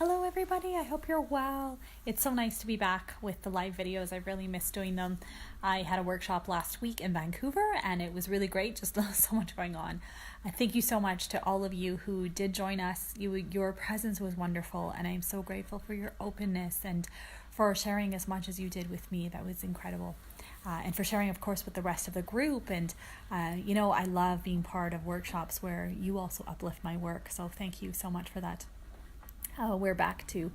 Hello everybody, I hope you're well. It's so nice to be back with the live videos. I really miss doing them. I had a workshop last week in Vancouver and it was really great, just so much going on. Thank you so much to all of you who did join us. Your presence was wonderful and I'm so grateful for your openness and for sharing as much as you did with me. That was incredible. And for sharing, of course, with the rest of the group. And, I love being part of workshops where you also uplift my work. So thank you so much for that. I'm back to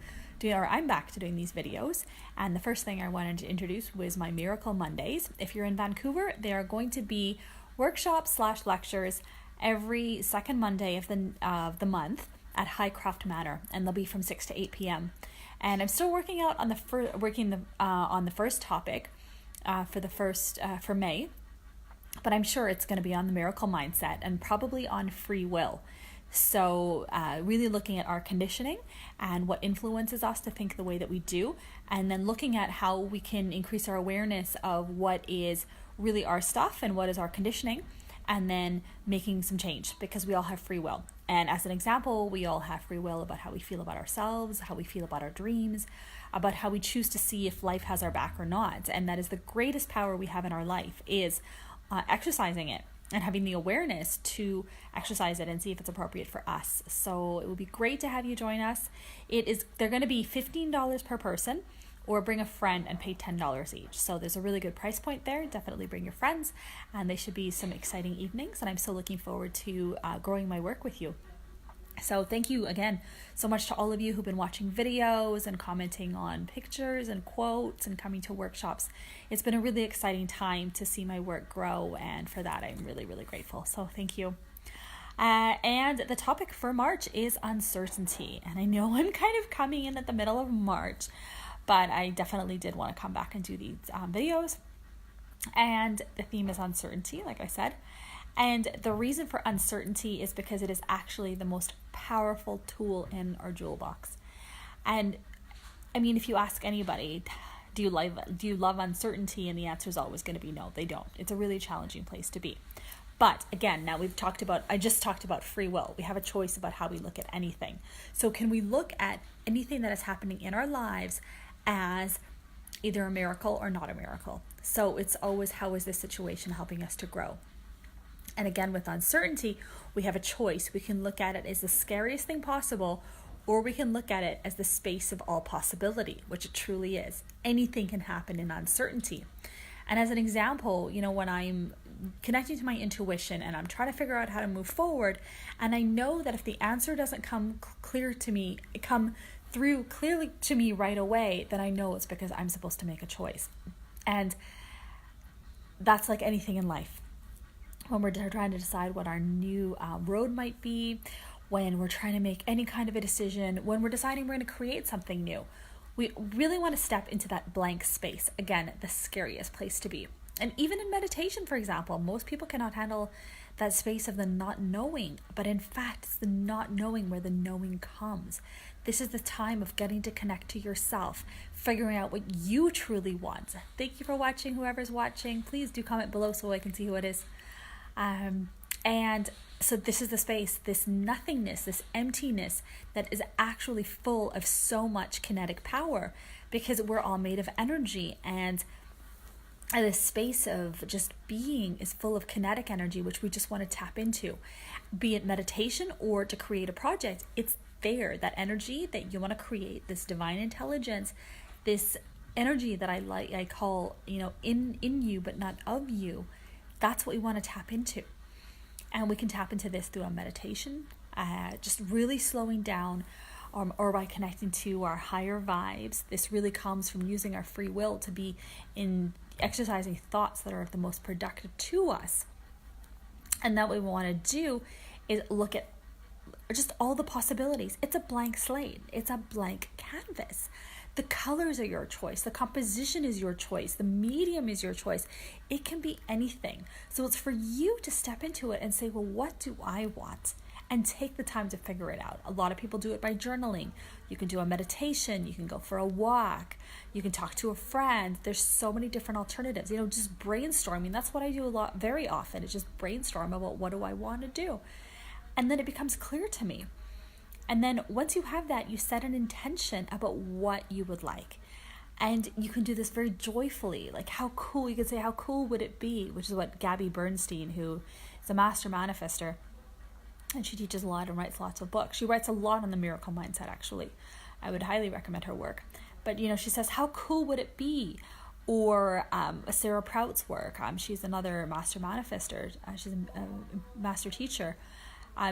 doing these videos, and the first thing I wanted to introduce was my Miracle Mondays. If you're in Vancouver, they are going to be workshops/lectures every second Monday of the month at Hycroft Manor, and they'll be from 6 to 8 p.m. And I'm still working out on the first topic for May, but I'm sure it's going to be on the miracle mindset and probably on free will. So really looking at our conditioning and what influences us to think the way that we do, and then looking at how we can increase our awareness of what is really our stuff and what is our conditioning, and then making some change, because we all have free will. And as an example, we all have free will about how we feel about ourselves, how we feel about our dreams, about how we choose to see if life has our back or not. And that is the greatest power we have in our life, is exercising it and having the awareness to exercise it and see if it's appropriate for us. So it would be great to have you join us. They're going to be $15 per person, or bring a friend and pay $10 each. So there's a really good price point there. Definitely bring your friends, and they should be some exciting evenings. And I'm so looking forward to growing my work with you. So thank you again so much to all of you who've been watching videos and commenting on pictures and quotes and coming to workshops. It's been a really exciting time to see my work grow, and for that I'm really, really grateful. So thank you. And the topic for March is uncertainty. And I know I'm kind of coming in at the middle of March, but I definitely did want to come back and do these videos. And the theme is uncertainty, like I said. And the reason for uncertainty is because it is actually the most powerful tool in our jewel box. And I mean, if you ask anybody, do you love uncertainty? And the answer is always going to be no, they don't. It's a really challenging place to be. But again, now I just talked about free will. We have a choice about how we look at anything. So can we look at anything that is happening in our lives as either a miracle or not a miracle? So it's always, how is this situation helping us to grow? And again, with uncertainty, we have a choice. We can look at it as the scariest thing possible, or we can look at it as the space of all possibility, which it truly is. Anything can happen in uncertainty. And as an example, when I'm connecting to my intuition and I'm trying to figure out how to move forward, and I know that if the answer doesn't come through clearly to me right away, then I know it's because I'm supposed to make a choice. And that's like anything in life. When we're trying to decide what our new road might be, when we're trying to make any kind of a decision, when we're deciding we're going to create something new, we really want to step into that blank space. Again, the scariest place to be. And even in meditation, for example, most people cannot handle that space of the not knowing. But in fact, it's the not knowing where the knowing comes. This is the time of getting to connect to yourself, figuring out what you truly want. Thank you for watching, whoever's watching. Please do comment below so I can see who it is. And so this is the space, this nothingness, this emptiness that is actually full of so much kinetic power, because we're all made of energy, and this space of just being is full of kinetic energy, which we just want to tap into, be it meditation or to create a project. It's there, that energy that you want to create, this divine intelligence, this energy that I call, in you, but not of you. That's what we want to tap into. And we can tap into this through a meditation, just really slowing down, or by connecting to our higher vibes. This really comes from using our free will to be in exercising thoughts that are the most productive to us. And that what we want to do is look at just all the possibilities. It's a blank slate. It's a blank canvas. The colors are your choice. The composition is your choice. The medium is your choice. It can be anything. So it's for you to step into it and say, well, what do I want? And take the time to figure it out. A lot of people do it by journaling. You can do a meditation. You can go for a walk. You can talk to a friend. There's so many different alternatives. Just brainstorming. That's what I do very often. It's just brainstorm about what do I want to do. And then it becomes clear to me. And then once you have that, you set an intention about what you would like. And you can do this very joyfully. Like, how cool, you could say, how cool would it be? Which is what Gabby Bernstein, who is a master manifester, and she teaches a lot and writes lots of books. She writes a lot on the miracle mindset, actually. I would highly recommend her work. But, she says, how cool would it be? Or Sarah Prout's work. She's another master manifester. She's a master teacher.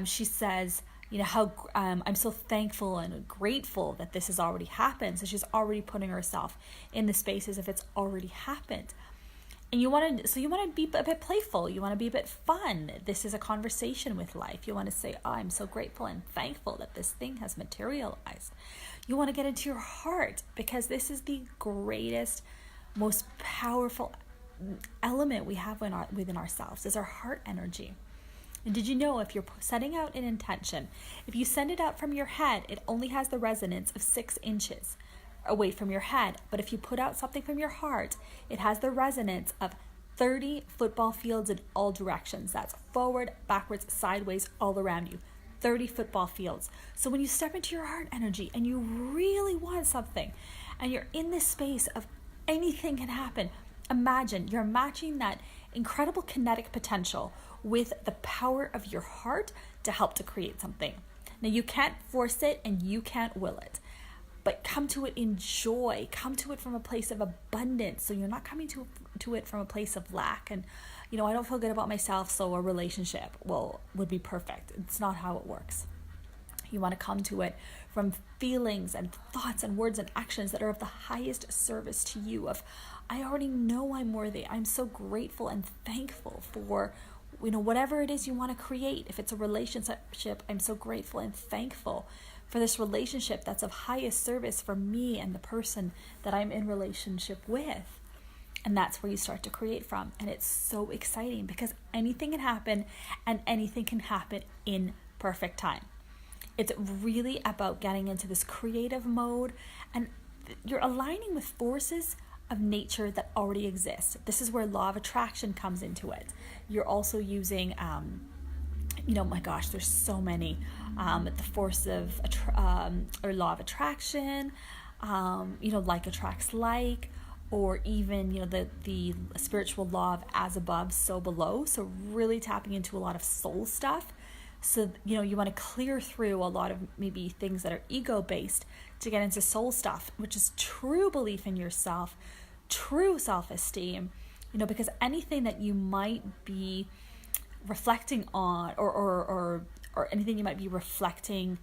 She says, how I'm so thankful and grateful that this has already happened. So she's already putting herself in the space as if it's already happened. And you want to be a bit playful. You want to be a bit fun. This is a conversation with life. You want to say, I'm so grateful and thankful that this thing has materialized. You want to get into your heart, because this is the greatest, most powerful element we have within ourselves, is our heart energy. And did you know, if you're setting out an intention, if you send it out from your head, it only has the resonance of 6 inches away from your head. But if you put out something from your heart, it has the resonance of 30 football fields in all directions. That's forward, backwards, sideways, all around you. 30 football fields. So when you step into your heart energy and you really want something, and you're in this space of anything can happen, imagine you're matching that incredible kinetic potential with the power of your heart to help to create something. Now, you can't force it and you can't will it, but come to it in joy. Come to it from a place of abundance. So you're not coming to it from a place of lack. And, I don't feel good about myself, so a relationship would be perfect. It's not how it works. You want to come to it from feelings and thoughts and words and actions that are of the highest service to you. I already know I'm worthy. I'm so grateful and thankful for whatever it is you want to create. If it's a relationship, I'm so grateful and thankful for this relationship that's of highest service for me and the person that I'm in relationship with. And that's where you start to create from. And it's so exciting, because anything can happen, and anything can happen in perfect time. It's really about getting into this creative mode, and you're aligning with forces of nature that already exist. This is where law of attraction comes into it. You're also using, my gosh, there's so many. The force of, or law of attraction, like attracts like, or even, the spiritual law of as above, so below. So really tapping into a lot of soul stuff. So, you want to clear through a lot of maybe things that are ego-based to get into soul stuff, which is true belief in yourself, true self-esteem, because anything that you might be reflecting on, or anything you might be reflecting,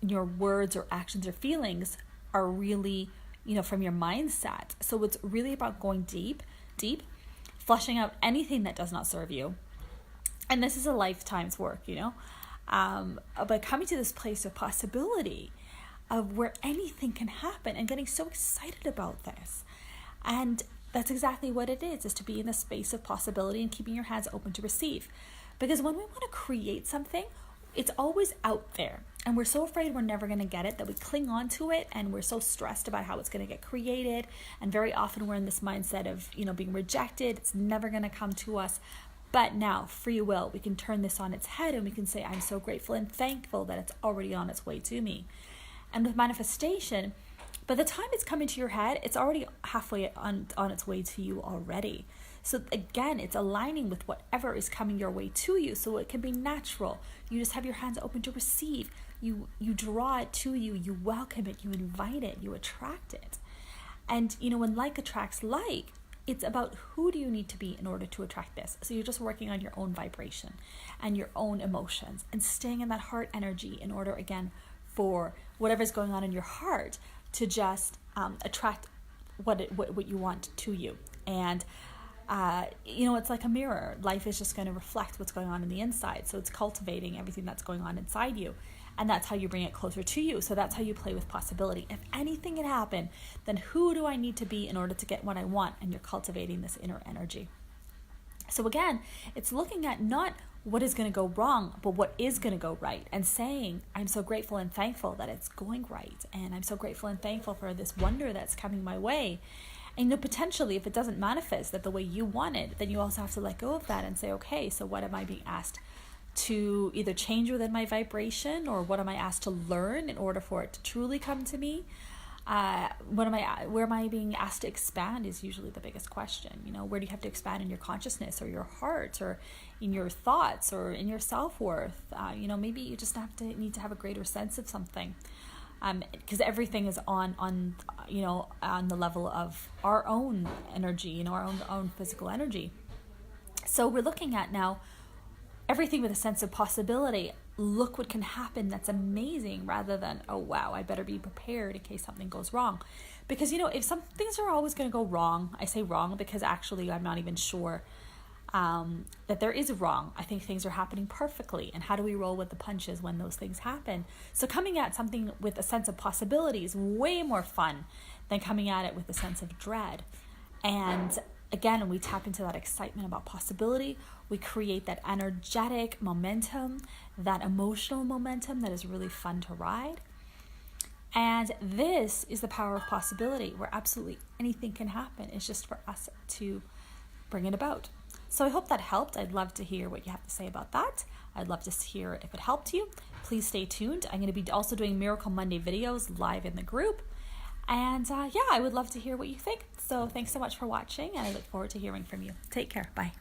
your words or actions or feelings are really, from your mindset. So it's really about going deep, flushing out anything that does not serve you. And this is a lifetime's work, but coming to this place of possibility, of where anything can happen, and getting so excited about this. And that's exactly what it is to be in the space of possibility and keeping your hands open to receive. Because when we want to create something, it's always out there. And we're so afraid we're never going to get it that we cling on to it, and we're so stressed about how it's going to get created. And very often we're in this mindset of, being rejected. It's never going to come to us. But now, free will, we can turn this on its head, and we can say, I'm so grateful and thankful that it's already on its way to me. And with manifestation, by the time it's coming to your head, it's already halfway on its way to you already. So again, it's aligning with whatever is coming your way to you, so it can be natural. You just have your hands open to receive. You draw it to you, you welcome it, you invite it, you attract it. And when like attracts like, it's about who do you need to be in order to attract this. So you're just working on your own vibration and your own emotions, and staying in that heart energy in order, again, for whatever's going on in your heart to just attract what you want to you. And it's like a mirror. Life is just going to reflect what's going on in the inside. So it's cultivating everything that's going on inside you. And that's how you bring it closer to you. So that's how you play with possibility. If anything can happen, then who do I need to be in order to get what I want? And you're cultivating this inner energy. So again, it's looking at not what is going to go wrong, but what is going to go right, and saying, I'm so grateful and thankful that it's going right. And I'm so grateful and thankful for this wonder that's coming my way. And potentially, if it doesn't manifest that the way you want it, then you also have to let go of that and say, okay, so what am I being asked to either change within my vibration, or what am I asked to learn in order for it to truly come to me? Where am I being asked to expand is usually the biggest question. You know, where do you have to expand in your consciousness or your heart or in your thoughts or in your self-worth? You know, maybe you just need to have a greater sense of something. Because everything is on you know, on the level of our own energy, you know, our own physical energy. So we're looking at now everything with a sense of possibility. Look what can happen, that's amazing, rather than, oh wow, I better be prepared in case something goes wrong. Because, you know, if some things are always going to go wrong, I say wrong because actually I'm not even sure that there is wrong. I think things are happening perfectly, and how do we roll with the punches when those things happen? So coming at something with a sense of possibility is way more fun than coming at it with a sense of dread. And again, when we tap into that excitement about possibility, we create that energetic momentum, that emotional momentum that is really fun to ride. And this is the power of possibility, where absolutely anything can happen. It's just for us to bring it about. So I hope that helped. I'd love to hear what you have to say about that. I'd love to hear if it helped you. Please stay tuned. I'm going to be also doing Miracle Monday videos live in the group. And yeah, I would love to hear what you think. So thanks so much for watching, and I look forward to hearing from you. Take care. Bye.